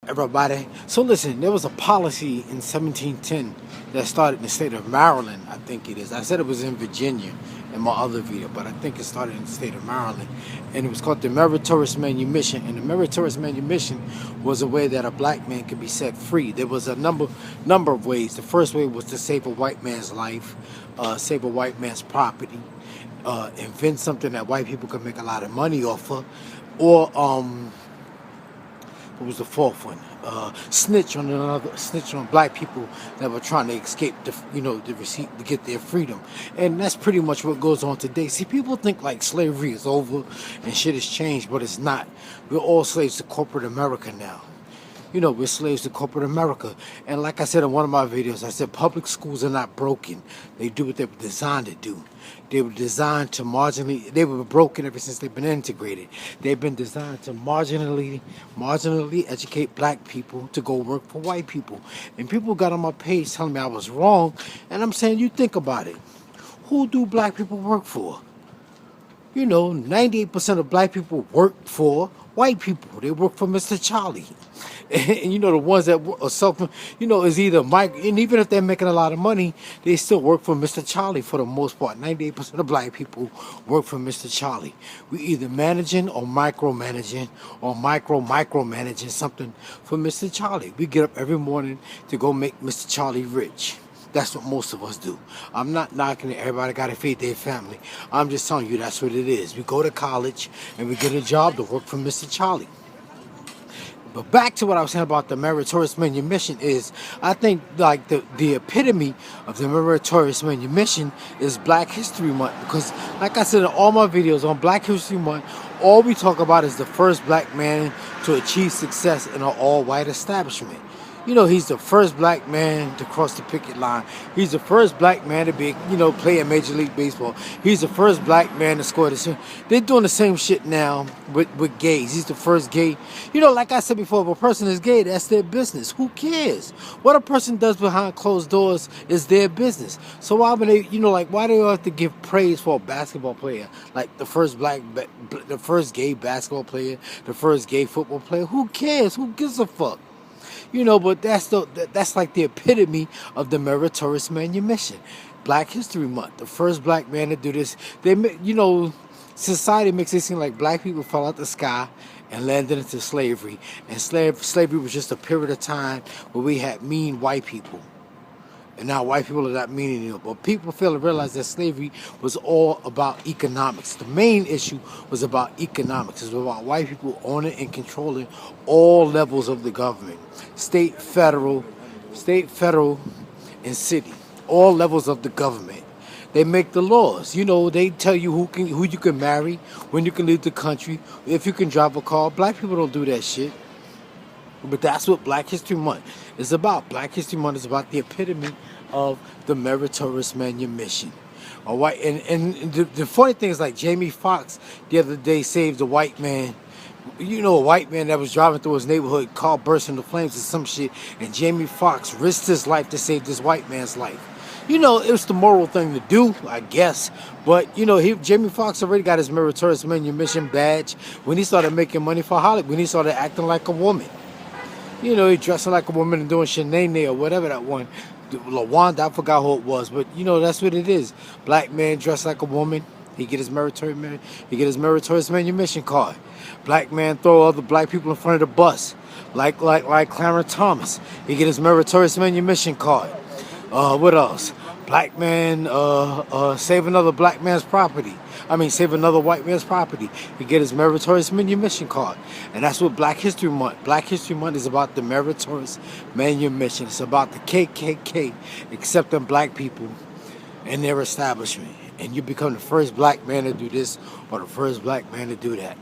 everybody? So listen, there was a policy in 1710 that started in the state of Maryland, I think it is. I said it was in Virginia in my other video, but I think it started in the state of Maryland. And it was called the Meritorious Manumission. And the Meritorious Manumission was a way that a black man could be set free. There was a number of ways. The first way was to save a white man's life, save a white man's property, invent something that white people could make a lot of money off of, or what was the fourth one? Snitch on black people that were trying to escape the receipt to get their freedom. And that's pretty much what goes on today. See, people think like slavery is over and shit has changed, but it's not. We're all slaves to corporate America now. We're slaves to corporate America. And like I said in one of my videos, I said public schools are not broken. They do what they were designed to do. They were designed to they were broken ever since they've been integrated. They've been designed to marginally educate black people to go work for white people. And people got on my page telling me I was wrong. And I'm saying, you think about it. Who do black people work for? 98% of black people work for white people. They work for Mr. Charlie. And the ones that are is either Mike, and even if they're making a lot of money, they still work for Mr. Charlie for the most part. 98% of black people work for Mr. Charlie. We either managing or micromanaging or micromanaging something for Mr. Charlie. We get up every morning to go make Mr. Charlie rich. That's what most of us do. I'm not knocking it. Everybody got to feed their family. I'm just telling you that's what it is. We go to college and we get a job to work for Mr. Charlie. But back to what I was saying about the Meritorious Manumission is, I think like the epitome of the Meritorious Manumission is Black History Month. Because like I said in all my videos on Black History Month, all we talk about is the first black man to achieve success in an all-white establishment. He's the first black man to cross the picket line. He's the first black man to be, play in Major League Baseball. He's the first black man to score the. They're doing the same shit now with gays. He's the first gay. Like I said before, if a person is gay, that's their business. Who cares? What a person does behind closed doors is their business. So why would they, why do they have to give praise for a basketball player? Like the first gay basketball player, the first gay football player. Who cares? Who gives a fuck? But that's like the epitome of the Meritorious Manumission. Black History Month, the first black man to do this. Society makes it seem like black people fell out the sky and landed into slavery. And slavery was just a period of time where we had mean white people. And now white people are not mean anymore. But people fail to realize that slavery was all about economics. The main issue was about economics. It was about white people owning and controlling all levels of the government. State, federal, and city. All levels of the government. They make the laws. They tell you who you can marry, when you can leave the country, if you can drive a car. Black people don't do that shit. But that's what Black History Month is about. Black History Month is about the epitome of the Meritorious Manumission. All right, and the funny thing is, like Jamie Foxx the other day saved a white man. A white man that was driving through his neighborhood, car burst into flames or some shit, and Jamie Foxx risked his life to save this white man's life. It was the moral thing to do, I guess. But, Jamie Foxx already got his Meritorious Manumission badge when he started making money for Hollywood, when he started acting like a woman. He dressing like a woman and doing Shanae or whatever that one. LaWanda, I forgot who it was. But, that's what it is. Black man dressed like a woman. He get his Meritorious Manumission card. Black man throw other black people in front of the bus. Like Clarence Thomas. He get his Meritorious Manumission card. What else? Black man save another black man's property. Save another white man's property. He get his Meritorious Manumission card. And that's what Black History Month. Black History Month is about the Meritorious Manumission. It's about the KKK accepting black people in their establishment. And you become the first black man to do this or the first black man to do that.